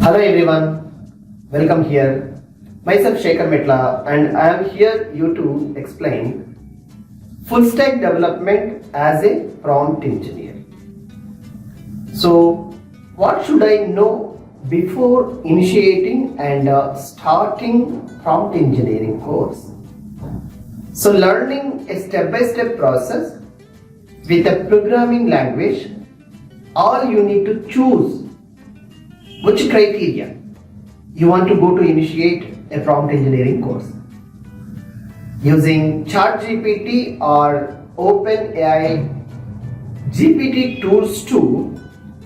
Hello everyone, welcome here. Myself Sekhar Metla and I am here you to explain Fullstack development as a prompt engineer. So what should I know before initiating and starting prompt engineering course? So learning a step-by-step process with a programming language, all you need to choose which criteria you want to go to initiate a prompt engineering course. Using chatgpt or OpenAI GPT tools to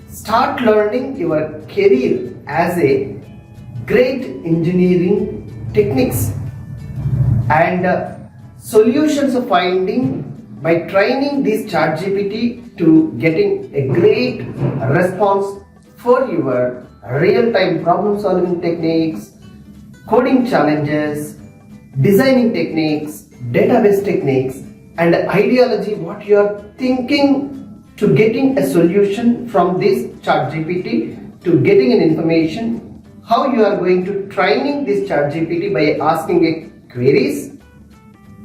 start learning your career as a great engineering techniques and solutions of finding by training this ChatGPT to getting a great response for your real-time problem-solving techniques, coding challenges, designing techniques, database techniques, and ideology what you are thinking to getting a solution from this ChatGPT to getting an information, how you are going to training this ChatGPT by asking it queries.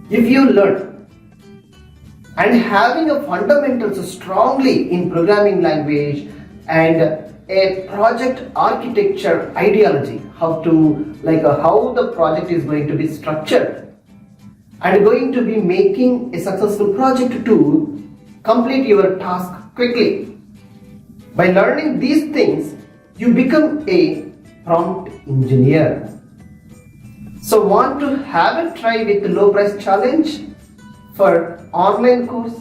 If you learn and having a fundamentals strongly in programming language and a project architecture ideology, how the project is going to be structured and going to be making a successful project to complete your task quickly. By learning these things, you become a prompt engineer. So want to have a try with the low price challenge for online course?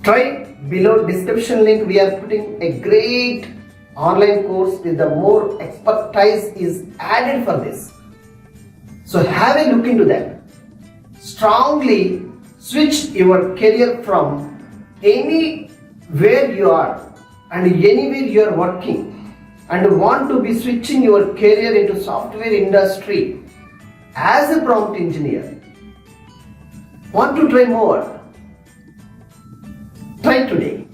Try below description link, we are putting a great online course with the more expertise is added for this. So have a look into that. Strongly switch your career from anywhere you are and anywhere you are working and want to be switching your career into software industry as a prompt engineer. Want to try more? Try today.